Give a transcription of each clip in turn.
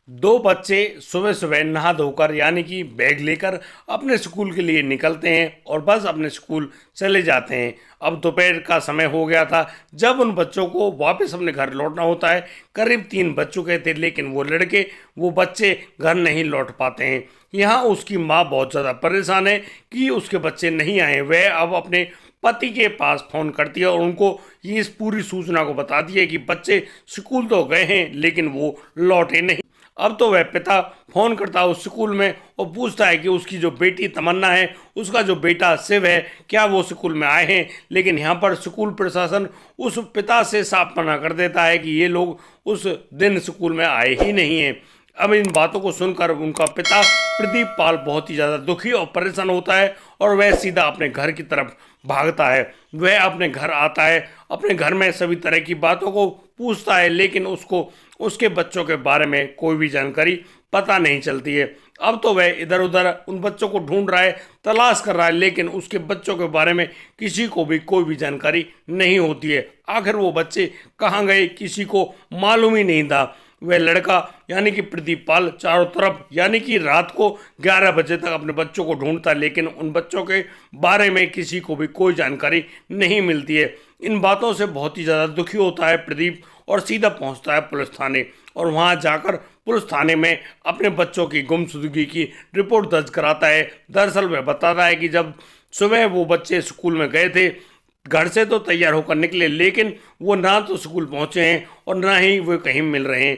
दो बच्चे सुबह सुबह नहा धोकर यानी कि बैग लेकर अपने स्कूल के लिए निकलते हैं और बस अपने स्कूल चले जाते हैं। अब दोपहर का समय हो गया था जब उन बच्चों को वापस अपने घर लौटना होता है। करीब 3 बज चुके थे लेकिन वो बच्चे घर नहीं लौट पाते हैं। यहाँ उसकी माँ बहुत ज़्यादा परेशान है कि उसके बच्चे नहीं आए। वह अब अपने पति के पास फोन करती है और उनको ये इस पूरी सूचना को बताती है कि बच्चे स्कूल तो गए हैं लेकिन वो लौटे नहीं। अब तो वह पिता फोन करता है उस स्कूल में और पूछता है कि उसकी जो बेटी तमन्ना है, उसका जो बेटा शिव है, क्या वो स्कूल में आए हैं। लेकिन यहाँ पर स्कूल प्रशासन उस पिता से साफ मना कर देता है कि ये लोग उस दिन स्कूल में आए ही नहीं हैं। अब इन बातों को सुनकर उनका पिता प्रदीप पाल बहुत ही ज़्यादा दुखी और परेशान होता है और वह सीधा अपने घर की तरफ भागता है। वह अपने घर आता है, अपने घर में सभी तरह की बातों को पूछता है लेकिन उसको उसके बच्चों के बारे में कोई भी जानकारी पता नहीं चलती है। अब तो वह इधर उधर उन बच्चों को ढूंढ रहा है, तलाश कर रहा है लेकिन उसके बच्चों के बारे में किसी को भी कोई भी जानकारी नहीं होती है। आखिर वो बच्चे कहाँ गए किसी को मालूम ही नहीं था। वह लड़का यानी कि प्रदीप पाल चारों तरफ यानी कि रात को 11 बजे तक अपने बच्चों को ढूंढता है लेकिन उन बच्चों के बारे में किसी को भी कोई जानकारी नहीं मिलती है। इन बातों से बहुत ही ज़्यादा दुखी होता है प्रदीप और सीधा पहुंचता है पुलिस थाने और वहां जाकर पुलिस थाने में अपने बच्चों की गुमशुदगी की रिपोर्ट दर्ज कराता है। दरअसल वह बताता है कि जब सुबह वो बच्चे स्कूल में गए थे, घर से तो तैयार होकर निकले लेकिन वो ना तो स्कूल पहुंचे हैं और ना ही वो कहीं मिल रहे हैं।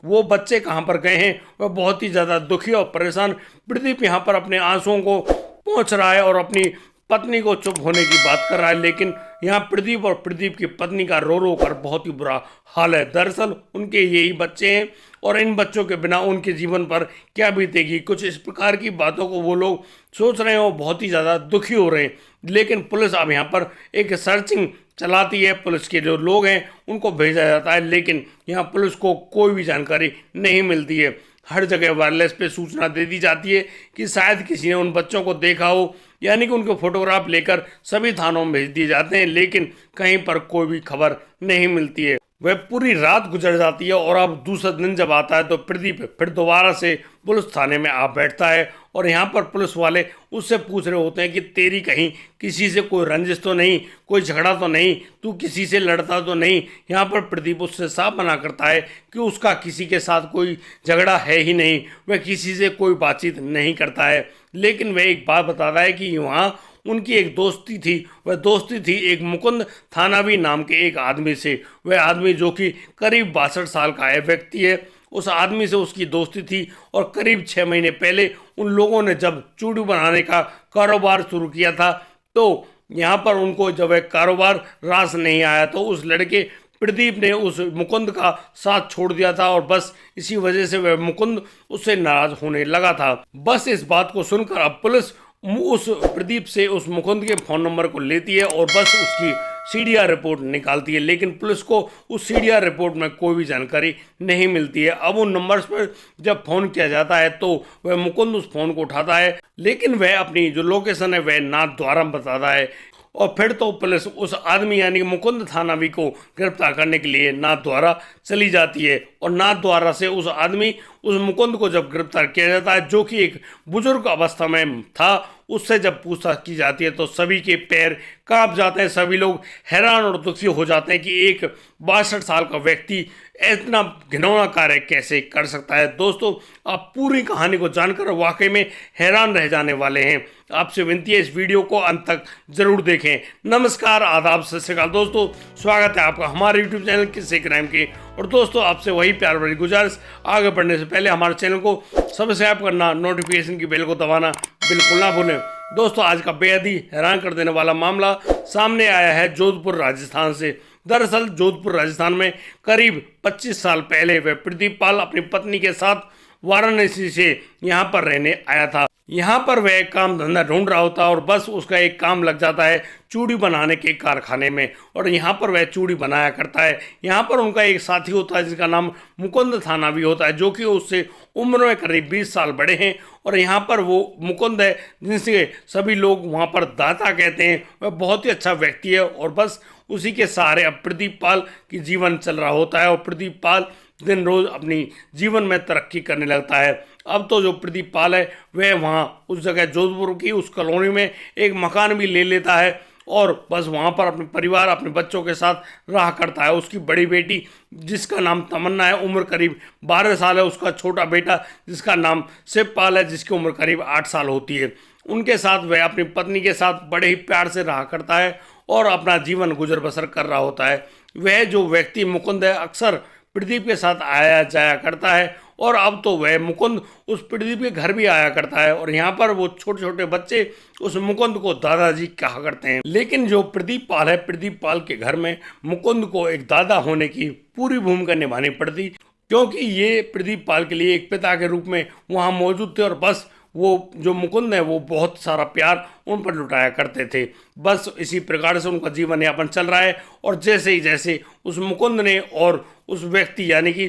वो बच्चे कहाँ पर गए हैं वह बहुत ही ज़्यादा दुखी और परेशान प्रदीप यहाँ पर अपने आंसुओं को पहुँच रहा है और अपनी पत्नी को चुप होने की बात कर रहा है। लेकिन यहाँ प्रदीप और प्रदीप की पत्नी का रो रो कर बहुत ही बुरा हाल है। दरअसल उनके यही बच्चे हैं और इन बच्चों के बिना उनके जीवन पर क्या बीतेगी, कुछ इस प्रकार की बातों को वो लोग सोच रहे हैं और बहुत ही ज़्यादा दुखी हो रहे हैं। लेकिन पुलिस अब यहाँ पर एक सर्चिंग चलाती है, पुलिस के जो लोग हैं उनको भेजा जाता है लेकिन यहाँ पुलिस को कोई भी जानकारी नहीं मिलती है। हर जगह वायरलेस पे सूचना दे दी जाती है कि शायद किसी ने उन बच्चों को देखा हो, यानी कि उनके फोटोग्राफ लेकर सभी थानों में भेज दिए जाते हैं लेकिन कहीं पर कोई भी खबर नहीं मिलती है। वह पूरी रात गुजर जाती है और अब दूसरा दिन जब आता है तो प्रदीप फिर दोबारा से पुलिस थाने में आ बैठता है और यहाँ पर पुलिस वाले उससे पूछ रहे होते हैं कि तेरी कहीं किसी से कोई रंजिश तो नहीं, कोई झगड़ा तो नहीं, तू किसी से लड़ता तो नहीं। यहाँ पर प्रदीप उससे साफ मना करता है कि उसका किसी के साथ कोई झगड़ा है ही नहीं, वह किसी से कोई बातचीत नहीं करता है। लेकिन वह एक बात बताता है कि वहाँ उनकी एक दोस्ती थी, वह दोस्ती थी एक मुकुंद थानावी नाम के एक आदमी से। वह आदमी जो कि करीब 62 साल का है व्यक्ति है, उस आदमी से उसकी दोस्ती थी और करीब 6 महीने पहले उन लोगों ने जब चूड़ी बनाने का कारोबार शुरू किया था तो यहाँ पर उनको जब वह कारोबार रास नहीं आया तो उस लड़के प्रदीप ने उस मुकुंद का साथ छोड़ दिया था और बस इसी वजह से वह मुकुंद उससे नाराज होने लगा था। बस इस बात को सुनकर अब पुलिस उस प्रदीप से उस मुकुंद के फ़ोन नंबर को लेती है और बस उसकी सीडीआर रिपोर्ट निकालती है लेकिन पुलिस को उस सीडीआर रिपोर्ट में कोई भी जानकारी नहीं मिलती है। अब उन नंबर्स पर जब फ़ोन किया जाता है तो वह मुकुंद उस फ़ोन को उठाता है लेकिन वह अपनी जो लोकेशन है वह नाथ द्वारा बताता है और फिर तो पुलिस उस आदमी यानी कि मुकुंद थानावी को गिरफ्तार करने के लिए नाथ द्वारा चली जाती है और नाथ द्वारा से उस मुकुंद को जब गिरफ्तार किया जाता है जो कि एक बुजुर्ग अवस्था में था, उससे जब पूछताछ की जाती है तो सभी के पैर कांप जाते हैं। सभी लोग हैरान और दुखी हो जाते हैं कि एक 62 साल का व्यक्ति इतना घिनौना कार्य कैसे कर सकता है। दोस्तों, आप पूरी कहानी को जानकर वाकई में हैरान रह जाने वाले हैं। आपसे विनती है इस वीडियो को अंत तक जरूर देखें। नमस्कार, आदाब, सत श्री अकाल दोस्तों, स्वागत है आपका हमारे यूट्यूब चैनल किस्से क्राइम के। और दोस्तों, आपसे वही प्यार भरी गुजारिश, आगे बढ़ने से पहले हमारे चैनल को सब्सक्राइब करना, नोटिफिकेशन की बेल को दबाना बिल्कुल ना भूलें। दोस्तों, आज का बेहद ही हैरान कर देने वाला मामला सामने आया है जोधपुर राजस्थान से। दरअसल जोधपुर राजस्थान में करीब 25 साल पहले वह प्रदीप पाल अपनी पत्नी के साथ वाराणसी से यहाँ पर रहने आया था। यहाँ पर वह काम धंधा ढूंढ रहा होता और बस उसका एक काम लग जाता है चूड़ी बनाने के कारखाने में और यहाँ पर वह चूड़ी बनाया करता है। यहाँ पर उनका एक साथी होता है जिसका नाम मुकुंद थानावी होता है जो कि उससे उम्र में करीब 20 साल बड़े हैं और यहाँ पर वो मुकुंद है जिनसे सभी लोग वहाँ पर दाता कहते हैं। वह बहुत ही अच्छा व्यक्ति है और बस उसी के सहारे अब प्रदीप पाल की जीवन चल रहा होता है और प्रदीप पाल दिन रोज अपनी जीवन में तरक्की करने लगता है। अब तो जो प्रदीप पाल है वह वहाँ उस जगह जोधपुर की उस कॉलोनी में एक मकान भी ले लेता है और बस वहाँ पर अपने परिवार अपने बच्चों के साथ रहा करता है। उसकी बड़ी बेटी जिसका नाम तमन्ना है, उम्र करीब 12 साल है। उसका छोटा बेटा जिसका नाम शिवपाल है, जिसकी उम्र करीब 8 साल होती है। उनके साथ वह अपनी पत्नी के साथ बड़े ही प्यार से रहा करता है और अपना जीवन गुजर बसर कर रहा होता है। वह जो व्यक्ति मुकुंद है अक्सर प्रदीप के साथ आया जाया करता है और अब तो वह मुकुंद उस प्रदीप के घर भी आया करता है और यहाँ पर वो छोटे छोटे बच्चे उस मुकुंद को दादाजी कहा करते हैं। लेकिन जो प्रदीप पाल है, प्रदीप पाल के घर में मुकुंद को एक दादा होने की पूरी भूमिका निभानी पड़ती, क्योंकि ये प्रदीप पाल के लिए एक पिता के रूप में वहाँ मौजूद थे और बस वो जो मुकुंद है वो बहुत सारा प्यार उन पर लुटाया करते थे। बस इसी प्रकार से उनका जीवन यापन चल रहा है और जैसे ही जैसे उस मुकुंद ने और उस व्यक्ति यानी कि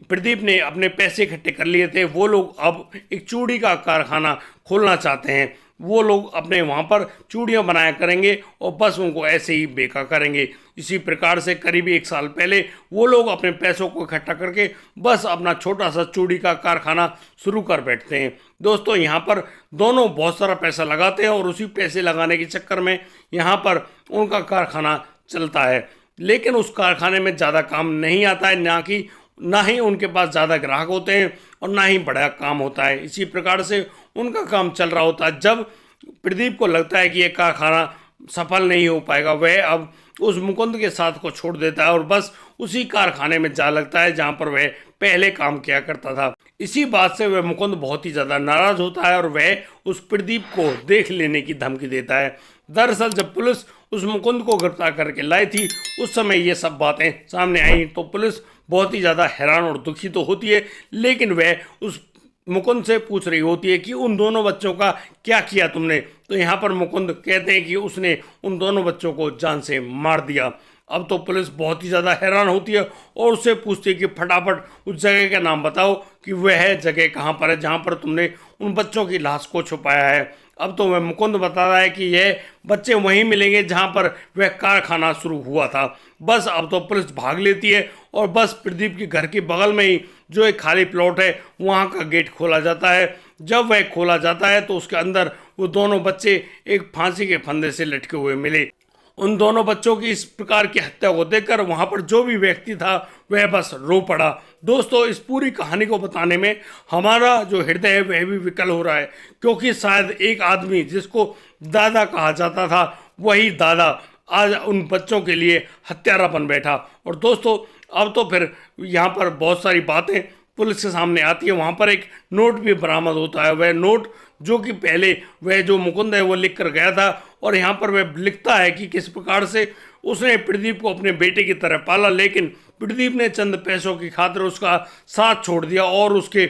प्रदीप ने अपने पैसे इकट्ठे कर लिए थे, वो लोग अब एक चूड़ी का कारखाना खोलना चाहते हैं। वो लोग अपने वहाँ पर चूड़ियाँ बनाया करेंगे और बस उनको ऐसे ही बेचा करेंगे। इसी प्रकार से करीब 1 साल पहले वो लोग अपने पैसों को इकट्ठा करके बस अपना छोटा सा चूड़ी का कारखाना शुरू कर बैठते हैं। दोस्तों यहाँ पर दोनों बहुत सारा पैसा लगाते हैं और उसी पैसे लगाने के चक्कर में यहाँ पर उनका कारखाना चलता है, लेकिन उस कारखाने में ज़्यादा काम नहीं आता है, ना ही उनके पास ज़्यादा ग्राहक होते हैं और ना ही बड़ा काम होता है। इसी प्रकार से उनका काम चल रहा होता है। जब प्रदीप को लगता है कि ये कारखाना सफल नहीं हो पाएगा, वह अब उस मुकुंद के साथ को छोड़ देता है और बस उसी कारखाने में जा लगता है जहाँ पर वह पहले काम किया करता था। इसी बात से वह मुकुंद बहुत ही ज़्यादा नाराज़ होता है और वह उस प्रदीप को देख लेने की धमकी देता है। दरअसल जब पुलिस उस मुकुंद को गिरफ्तार करके लाई थी उस समय ये सब बातें सामने आई तो पुलिस बहुत ही ज़्यादा हैरान और दुखी तो होती है, लेकिन वह उस मुकुंद से पूछ रही होती है कि उन दोनों बच्चों का क्या किया तुमने। तो यहाँ पर मुकुंद कहते हैं कि उसने उन दोनों बच्चों को जान से मार दिया। अब तो पुलिस बहुत ही ज़्यादा हैरान होती है और उससे पूछती है कि फटाफट उस जगह का नाम बताओ कि वह जगह कहाँ पर है जहाँ पर तुमने उन बच्चों की लाश को छुपाया है। अब तो वह मुकुंद बता रहा है कि यह बच्चे वहीं मिलेंगे जहाँ पर वह कारखाना शुरू हुआ था। बस अब तो पुलिस भाग लेती है और बस प्रदीप के घर के बगल में ही जो एक खाली प्लॉट है वहाँ का गेट खोला जाता है। जब वह खोला जाता है तो उसके अंदर वो दोनों बच्चे एक फांसी के फंदे से लटके हुए मिले। उन दोनों बच्चों की इस प्रकार की हत्या को देखकर वहाँ पर जो भी व्यक्ति था वह बस रो पड़ा। दोस्तों इस पूरी कहानी को बताने में हमारा जो हृदय है वह भी विकल हो रहा है, क्योंकि शायद एक आदमी जिसको दादा कहा जाता था वही दादा आज उन बच्चों के लिए हत्यारा बन बैठा। और दोस्तों अब तो फिर यहाँ पर बहुत सारी बातें पुलिस के सामने आती है। वहाँ पर एक नोट भी बरामद होता है, वह नोट जो कि पहले वह जो मुकुंद है वो लिख कर गया था और यहाँ पर वह लिखता है कि किस प्रकार से उसने प्रदीप को अपने बेटे की तरह पाला, लेकिन प्रदीप ने चंद पैसों की खातिर उसका साथ छोड़ दिया और उसके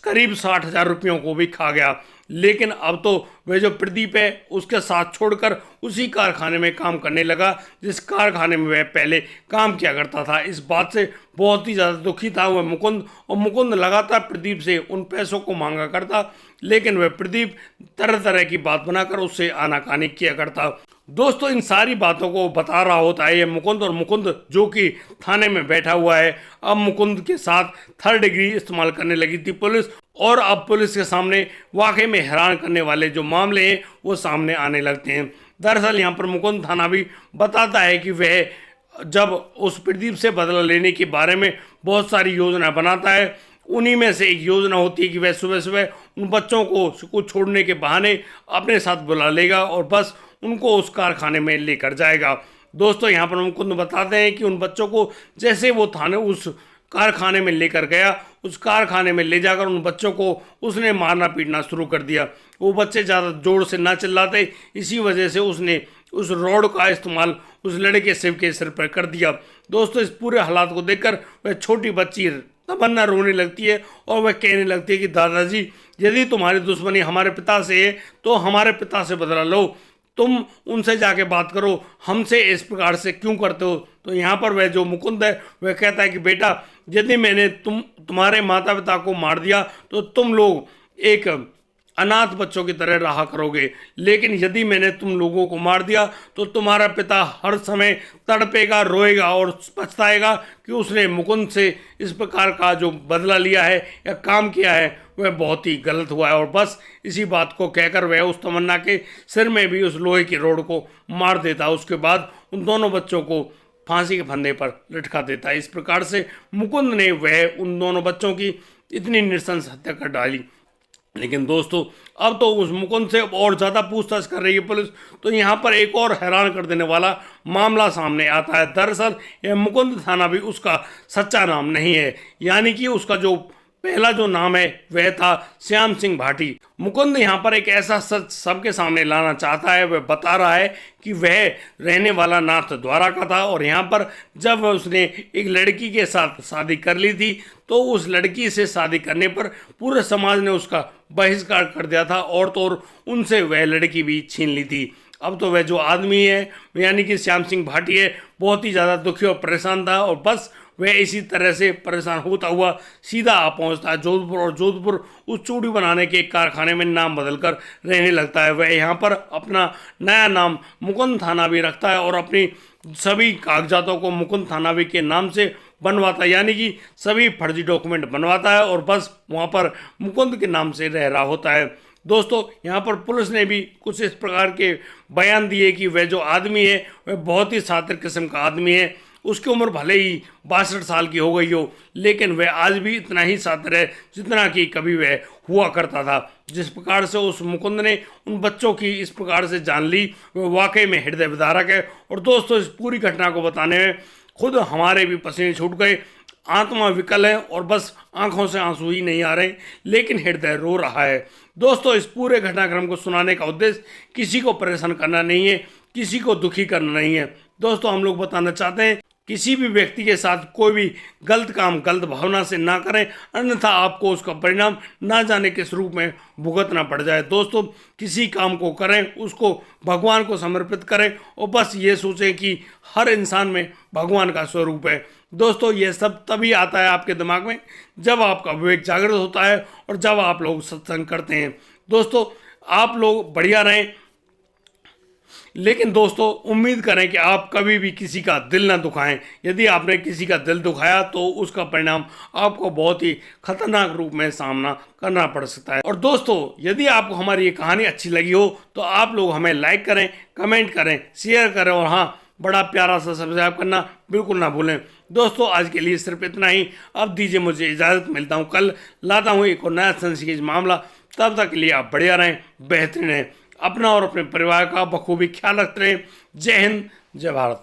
करीब 60,000 रुपयों को भी खा गया। लेकिन अब तो वह जो प्रदीप है उसके साथ छोड़कर उसी कारखाने में काम करने लगा जिस कारखाने में वह पहले काम किया करता था। इस बात से बहुत ही ज़्यादा दुखी था वह मुकुंद, और मुकुंद लगातार प्रदीप से उन पैसों को मांगा करता, लेकिन वह प्रदीप तरह तरह की बात बनाकर उससे आनाकानी किया करता। दोस्तों इन सारी बातों को बता रहा होता है ये मुकुंद, और मुकुंद जो कि थाने में बैठा हुआ है। अब मुकुंद के साथ 3rd डिग्री इस्तेमाल करने लगी थी पुलिस, और अब पुलिस के सामने वाकई में हैरान करने वाले जो मामले हैं वो सामने आने लगते हैं। दरअसल यहाँ पर मुकुंद थाना भी बताता है कि वह जब उस प्रदीप से बदला लेने के बारे में बहुत सारी योजना बनाता है, उन्हीं में से एक योजना होती है कि वह सुबह सुबह उन बच्चों को छोड़ने के बहाने अपने साथ बुला लेगा और बस उनको उस कारखाने में लेकर जाएगा। दोस्तों यहाँ पर मुकुंद बताते हैं कि उन बच्चों को जैसे वो थाने उस कारखाने में लेकर गया, उस कारखाने में ले जाकर उन बच्चों को उसने मारना पीटना शुरू कर दिया। वो बच्चे ज़्यादा जोर से ना चिल्लाते, इसी वजह से उसने उस रॉड का इस्तेमाल उस लड़के शिव के सिर पर कर दिया। दोस्तों इस पूरे हालात को देखकर वह छोटी बच्ची तमन्ना रोने लगती है और वह कहने लगती है कि दादाजी यदि तुम्हारी दुश्मनी हमारे पिता से है तो हमारे पिता से बदला लो, तुम उनसे जाके बात करो, हमसे इस प्रकार से क्यों करते हो। तो यहाँ पर वह जो मुकुंद है वह कहता है कि बेटा यदि मैंने तुम्हारे माता पिता को मार दिया तो तुम लोग एक अनाथ बच्चों की तरह रहा करोगे, लेकिन यदि मैंने तुम लोगों को मार दिया तो तुम्हारा पिता हर समय तड़पेगा, रोएगा और पछताएगा कि उसने मुकुंद से इस प्रकार का जो बदला लिया है या काम किया है वह बहुत ही गलत हुआ है। और बस इसी बात को कहकर वह उस तमन्ना के सिर में भी उस लोहे की रोड को मार देता। उसके बाद उन दोनों बच्चों को फांसी के फंदे पर लटका देता है। इस प्रकार से मुकुंद ने वह उन दोनों बच्चों की इतनी नृशंस हत्या कर डाली। लेकिन दोस्तों अब तो उस मुकुंद से और ज़्यादा पूछताछ कर रही है पुलिस। तो यहाँ पर एक और हैरान कर देने वाला मामला सामने आता है। दरअसल यह मुकुंद थाना भी उसका सच्चा नाम नहीं है, यानी कि उसका जो पहला जो नाम है वह था श्याम सिंह भाटी। मुकुंद यहाँ पर एक ऐसा सच सबके सामने लाना चाहता है। वह बता रहा है कि वह रहने वाला नाथ द्वारा का था और यहाँ पर जब उसने एक लड़की के साथ शादी कर ली थी तो उस लड़की से शादी करने पर पूरे समाज ने उसका बहिष्कार कर दिया था और तो और उनसे वह लड़की भी छीन ली थी। अब तो वह जो आदमी है यानी कि श्याम सिंह भाटी है बहुत ही ज़्यादा दुखी और परेशान था और बस वह इसी तरह से परेशान होता हुआ सीधा आ पहुंचता है जोधपुर और जोधपुर उस चूड़ी बनाने के एक कारखाने में नाम बदलकर रहने लगता है। वह यहाँ पर अपना नया नाम मुकुंद थानावी रखता है और अपनी सभी कागजातों को मुकुंद थानावी के नाम से बनवाता है, यानी कि सभी फर्जी डॉक्यूमेंट बनवाता है और बस वहाँ पर मुकुंद के नाम से रह रहा होता है। दोस्तों यहाँ पर पुलिस ने भी कुछ इस प्रकार के बयान दिए कि वह जो आदमी है वह बहुत ही शातिर किस्म का आदमी है। उसकी उम्र भले ही 62 साल की हो गई हो, लेकिन वह आज भी इतना ही शातिर है जितना कि कभी वह हुआ करता था। जिस प्रकार से उस मुकुंद ने उन बच्चों की इस प्रकार से जान ली वह वाकई में हृदय विदारक है। और दोस्तों इस पूरी घटना को बताने में खुद हमारे भी पसीने छूट गए, आत्मा विकल है और बस आंखों से आंसू ही नहीं आ रहे, लेकिन हृदय रो रहा है। दोस्तों इस पूरे घटनाक्रम को सुनाने का उद्देश्य किसी को परेशान करना नहीं है, किसी को दुखी करना नहीं है। दोस्तों हम लोग बताना चाहते हैं किसी भी व्यक्ति के साथ कोई भी गलत काम गलत भावना से ना करें, अन्यथा आपको उसका परिणाम ना जाने किस रूप में भुगतना पड़ जाए। दोस्तों किसी काम को करें उसको भगवान को समर्पित करें और बस ये सोचें कि हर इंसान में भगवान का स्वरूप है। दोस्तों ये सब तभी आता है आपके दिमाग में जब आपका विवेक जागृत होता है और जब आप लोग सत्संग करते हैं। दोस्तों आप लोग बढ़िया रहें, लेकिन दोस्तों उम्मीद करें कि आप कभी भी किसी का दिल ना दुखाएं। यदि आपने किसी का दिल दुखाया तो उसका परिणाम आपको बहुत ही खतरनाक रूप में सामना करना पड़ सकता है। और दोस्तों यदि आपको हमारी ये कहानी अच्छी लगी हो तो आप लोग हमें लाइक करें, कमेंट करें, शेयर करें और हाँ बड़ा प्यारा सा सब्सक्राइब करना बिल्कुल ना भूलें। दोस्तों आज के लिए सिर्फ इतना ही। अब दीजिए मुझे इजाज़त, मिलता हूँ कल, लाता हूँ एक और नया संस्कृत मामला। तब तक के लिए आप बढ़िया रहें, बेहतरीन रहें, अपना और अपने परिवार का बखूबी ख्याल रखते रहें। जय हिंद, जय भारत।